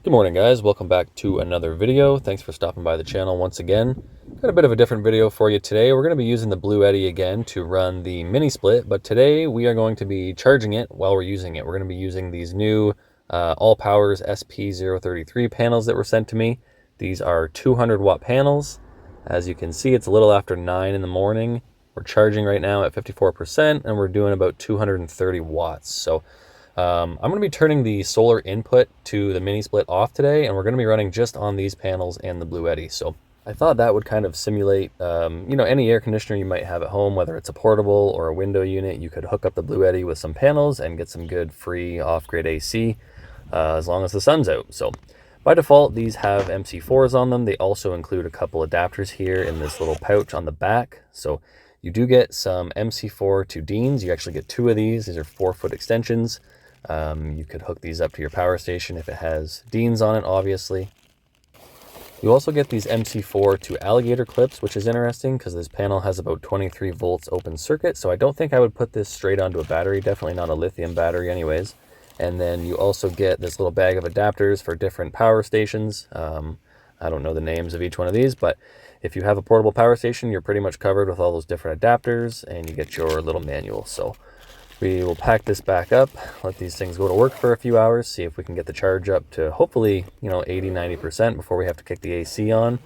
Good morning, guys. Welcome back to another video. Thanks for stopping by the channel once again. Got a bit of a different video for you today. We're going to be using the Bluetti again to run the mini split, but today we are going to be charging it while we're using it. We're going to be using these new Allpowers SP033 panels that were sent to me. These are 200-watt panels. As you can see, it's a little after 9 in the morning. We're charging right now at 54%, and we're doing about 230 watts. So I'm going to be turning the solar input to the mini split off today, and we're going to be running just on these panels and the Bluetti. So I thought that would kind of simulate, any air conditioner you might have at home, whether it's a portable or a window unit. You could hook up the Bluetti with some panels and get some good free off-grid AC as long as the sun's out. So by default, these have MC4s on them. They also include a couple adapters here in this little pouch on the back. So you do get some MC4 to Deans. You actually get 2 of these. These are 4-foot extensions. You could hook these up to your power station if it has Deans on it, obviously. You also get these MC4 to alligator clips, which is interesting because this panel has about 23 volts open circuit, so I don't think I would put this straight onto a battery, definitely not a lithium battery anyways. And then you also get this little bag of adapters for different power stations. I don't know the names of each one of these, but if you have a portable power station, you're pretty much covered with all those different adapters, and you get your little manual. So we will pack this back up, let these things go to work for a few hours, see if we can get the charge up to hopefully, 80-90% before we have to kick the AC on.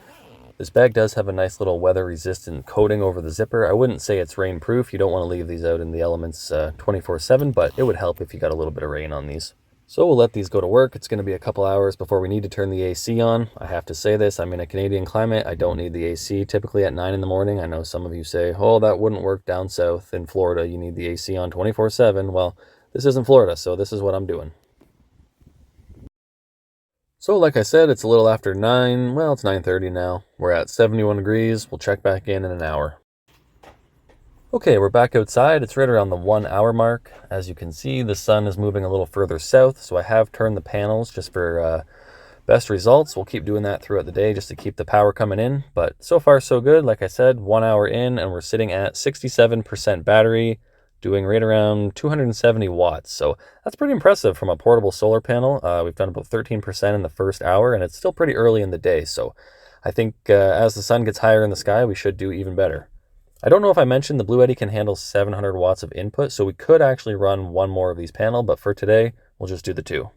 This bag does have a nice little weather-resistant coating over the zipper. I wouldn't say it's rain-proof. You don't want to leave these out in the elements 24/7, but it would help if you got a little bit of rain on these. So we'll let these go to work. It's going to be a couple hours before we need to turn the AC on. I have to say this, I'm in a Canadian climate. I don't need the AC typically at 9 in the morning. I know some of you say, oh, that wouldn't work down south in Florida. You need the AC on 24/7. Well, this isn't Florida, so this is what I'm doing. So like I said, it's a little after 9. Well, it's 9:30 now. We're at 71 degrees. We'll check back in an hour. Okay, we're back outside. It's right around the 1 hour mark. As you can see, the sun is moving a little further south, so I have turned the panels just for best results. We'll keep doing that throughout the day just to keep the power coming in, but so far so good. Like I said, 1 hour in, and we're sitting at 67% battery, doing right around 270 watts. So that's pretty impressive from a portable solar panel. We've done about 13% in the first hour, and it's still pretty early in the day. So I think as the sun gets higher in the sky, we should do even better. I don't know if I mentioned the Bluetti can handle 700 watts of input, so we could actually run 1 more of these panels, but for today, we'll just do the 2.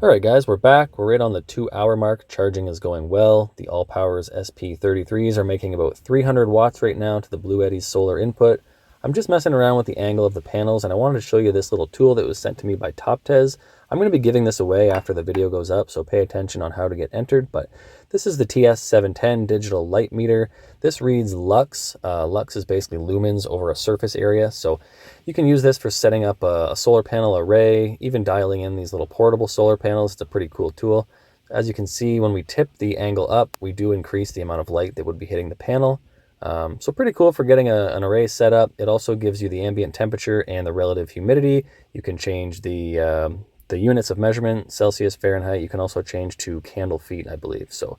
All right, guys, we're back. We're right on the 2 hour mark. Charging is going well. The Allpowers SP033s are making about 300 watts right now to the Bluetti's solar input. I'm just messing around with the angle of the panels, and I wanted to show you this little tool that was sent to me by Toptes. I'm going to be giving this away after the video goes up, so pay attention on how to get entered. But this is the Ts-710 digital light meter. This reads lux. Lux is basically lumens over a surface area, so you can use this for setting up a solar panel array, even dialing in these little portable solar panels. It's a pretty cool tool. As you can see, when we tip the angle up, we do increase the amount of light that would be hitting the panel. So pretty cool for getting an array set up. It also gives you the ambient temperature and the relative humidity. You can change the units of measurement, Celsius, Fahrenheit. You can also change to candle feet, I believe. So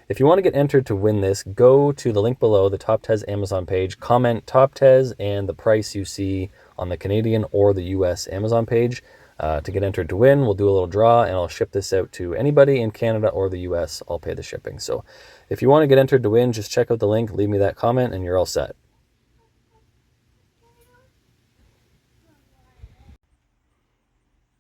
if you want to get entered to win this, go to the link below, the Toptes Amazon page, comment Toptes and the price you see on the Canadian or the US Amazon page to get entered to win. We'll do a little draw, and I'll ship this out to anybody in Canada or the US. I'll pay the shipping. So if you want to get entered to win, just check out the link, leave me that comment, and you're all set.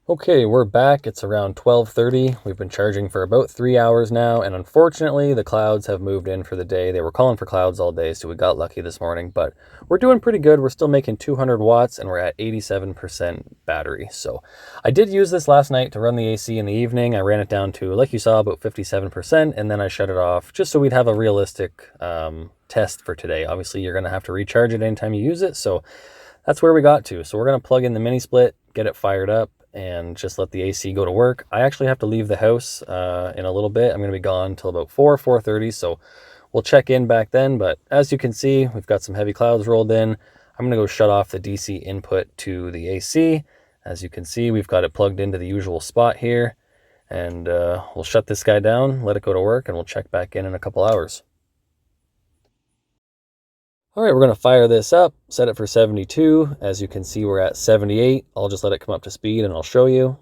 Okay, we're back. It's around 12:30. We've been charging for about 3 hours now, and unfortunately, the clouds have moved in for the day. They were calling for clouds all day, so we got lucky this morning, but we're doing pretty good. We're still making 200 watts, and we're at 87% battery. So I did use this last night to run the AC in the evening. I ran it down to, like you saw, about 57%, and then I shut it off just so we'd have a realistic test for today. Obviously, you're going to have to recharge it anytime you use it, so that's where we got to. So we're going to plug in the mini split, get it fired up, and just let the AC go to work. I actually have to leave the house in a little bit. I'm going to be gone till about 4:30, so we'll check in back then. But as you can see, we've got some heavy clouds rolled in. I'm going to go shut off the DC input to the AC. As you can see, we've got it plugged into the usual spot here, and we'll shut this guy down, let it go to work, and we'll check back in a couple hours. All right, we're going to fire this up, set it for 72. As you can see, we're at 78. I'll just let it come up to speed and I'll show you.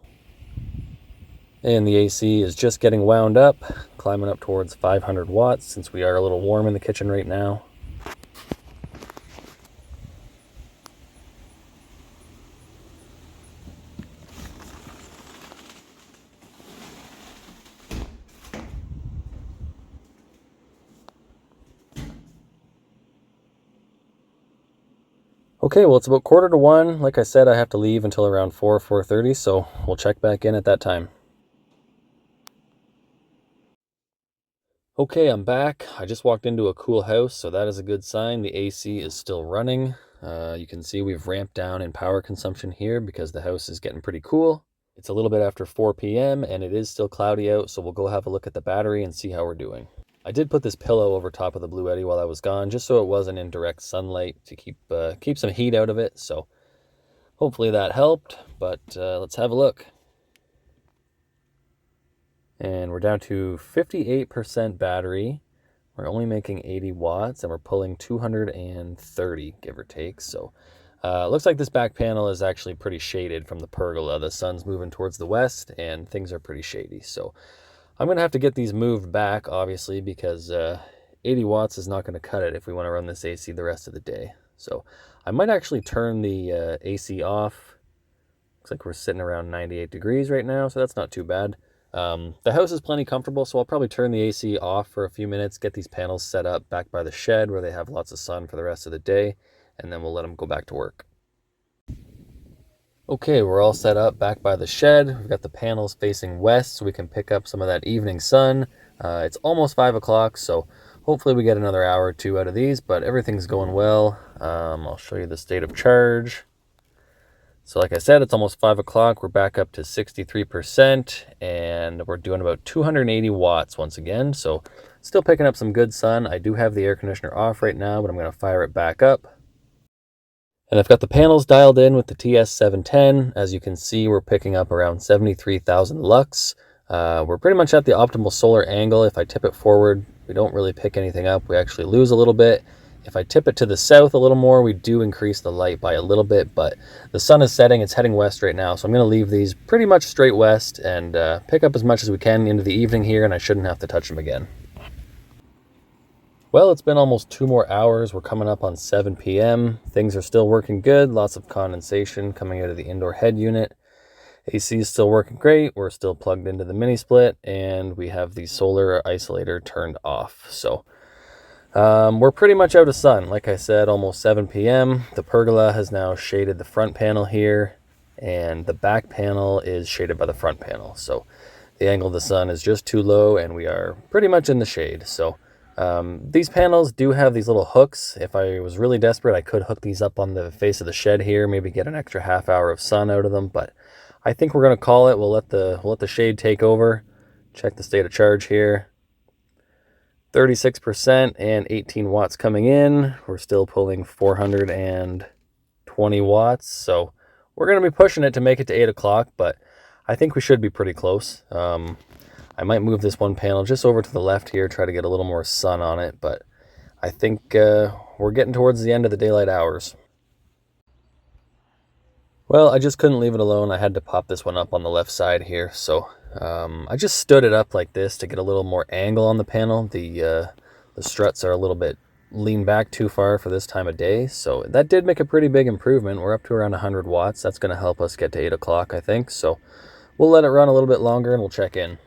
And the AC is just getting wound up, climbing up towards 500 watts since we are a little warm in the kitchen right now. Okay, well, it's about 1:45. Like I said, I have to leave until around 4:30, so we'll check back in at that time. Okay, I'm back. I just walked into a cool house, so that is a good sign. The AC is still running. You can see we've ramped down in power consumption here because the house is getting pretty cool. It's a little bit after 4 p.m. and it is still cloudy out, so we'll go have a look at the battery and see how we're doing. I did put this pillow over top of the Bluetti while I was gone, just so it wasn't in direct sunlight to keep some heat out of it. So hopefully that helped, but let's have a look. And we're down to 58% battery. We're only making 80 watts and we're pulling 230, give or take. So looks like this back panel is actually pretty shaded from the pergola. The sun's moving towards the west and things are pretty shady. So I'm going to have to get these moved back, obviously, because 80 watts is not going to cut it if we want to run this AC the rest of the day. So I might actually turn the AC off. Looks like we're sitting around 98 degrees right now, so that's not too bad. The house is plenty comfortable, so I'll probably turn the AC off for a few minutes, get these panels set up back by the shed where they have lots of sun for the rest of the day, and then we'll let them go back to work. Okay, we're all set up back by the shed. We've got the panels facing west so we can pick up some of that evening sun. It's almost 5 o'clock, so hopefully we get another hour or two out of these, but everything's going well. I'll show you the state of charge. So like I said, it's almost 5 o'clock. We're back up to 63%, and we're doing about 280 watts once again. So still picking up some good sun. I do have the air conditioner off right now, but I'm going to fire it back up. And I've got the panels dialed in with the TS710. As you can see, we're picking up around 73,000 lux. We're pretty much at the optimal solar angle. If I tip it forward, we don't really pick anything up. We actually lose a little bit. If I tip it to the south a little more, we do increase the light by a little bit, but the sun is setting. It's heading west right now, so I'm going to leave these pretty much straight west and pick up as much as we can into the evening here, and I shouldn't have to touch them again. Well, it's been almost 2 more hours. We're coming up on 7 p.m. Things are still working good. Lots of condensation coming out of the indoor head unit. AC is still working great. We're still plugged into the mini split, and we have the solar isolator turned off. So we're pretty much out of sun. Like I said, almost 7 p.m. The pergola has now shaded the front panel here, and the back panel is shaded by the front panel. So the angle of the sun is just too low, and we are pretty much in the shade. So these panels do have these little hooks. If I was really desperate, I could hook these up on the face of the shed here, maybe get an extra half hour of sun out of them, but I think we're going to call it. We'll let the shade take over. Check the state of charge here. 36% and 18 watts coming in. We're still pulling 420 watts, so we're going to be pushing it to make it to 8 o'clock, but I think we should be pretty close. I might move this one panel just over to the left here, try to get a little more sun on it, but I think we're getting towards the end of the daylight hours. Well, I just couldn't leave it alone. I had to pop this one up on the left side here, so I just stood it up like this to get a little more angle on the panel. The struts are a little bit leaned back too far for this time of day, so that did make a pretty big improvement. We're up to around 100 watts. That's going to help us get to 8 o'clock, I think, so we'll let it run a little bit longer and we'll check in.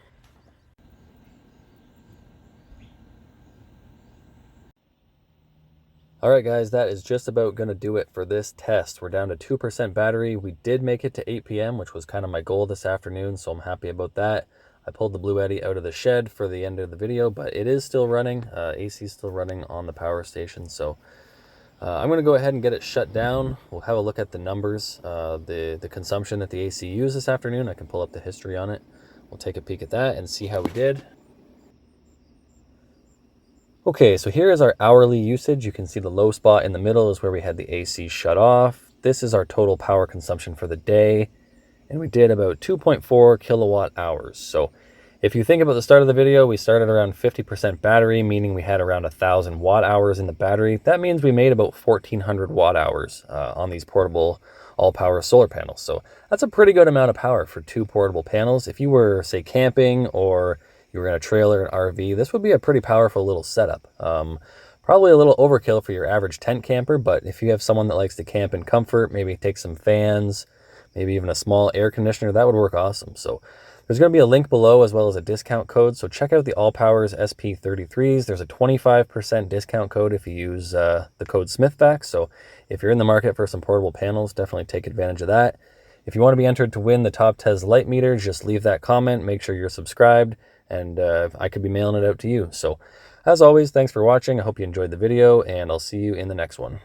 All right, guys, that is just about going to do it for this test. We're down to 2% battery. We did make it to 8 p.m., which was kind of my goal this afternoon, so I'm happy about that. I pulled the Bluetti out of the shed for the end of the video, but it is still running. AC is still running on the power station, so I'm going to go ahead and get it shut down. We'll have a look at the numbers, the consumption that the AC used this afternoon. I can pull up the history on it. We'll take a peek at that and see how we did. Okay, so here is our hourly usage. You can see the low spot in the middle is where we had the AC shut off. This is our total power consumption for the day, and we did about 2.4 kilowatt hours. So if you think about the start of the video, we started around 50% battery, meaning we had around 1,000 watt hours in the battery. That means we made about 1,400 watt hours on these portable Allpowers solar panels. So that's a pretty good amount of power for 2 portable panels. If you were, say, camping or you were in a trailer, an RV, this would be a pretty powerful little setup. Probably a little overkill for your average tent camper, but if you have someone that likes to camp in comfort, maybe take some fans, maybe even a small air conditioner, that would work awesome. So there's going to be a link below as well as a discount code. So check out the Allpowers SP033s. There's a 25% discount code if you use the code SmithVax. So if you're in the market for some portable panels, definitely take advantage of that. If you want to be entered to win the Toptes light meter, just leave that comment. Make sure you're subscribed, and I could be mailing it out to you. So as always, thanks for watching. I hope you enjoyed the video, and I'll see you in the next one.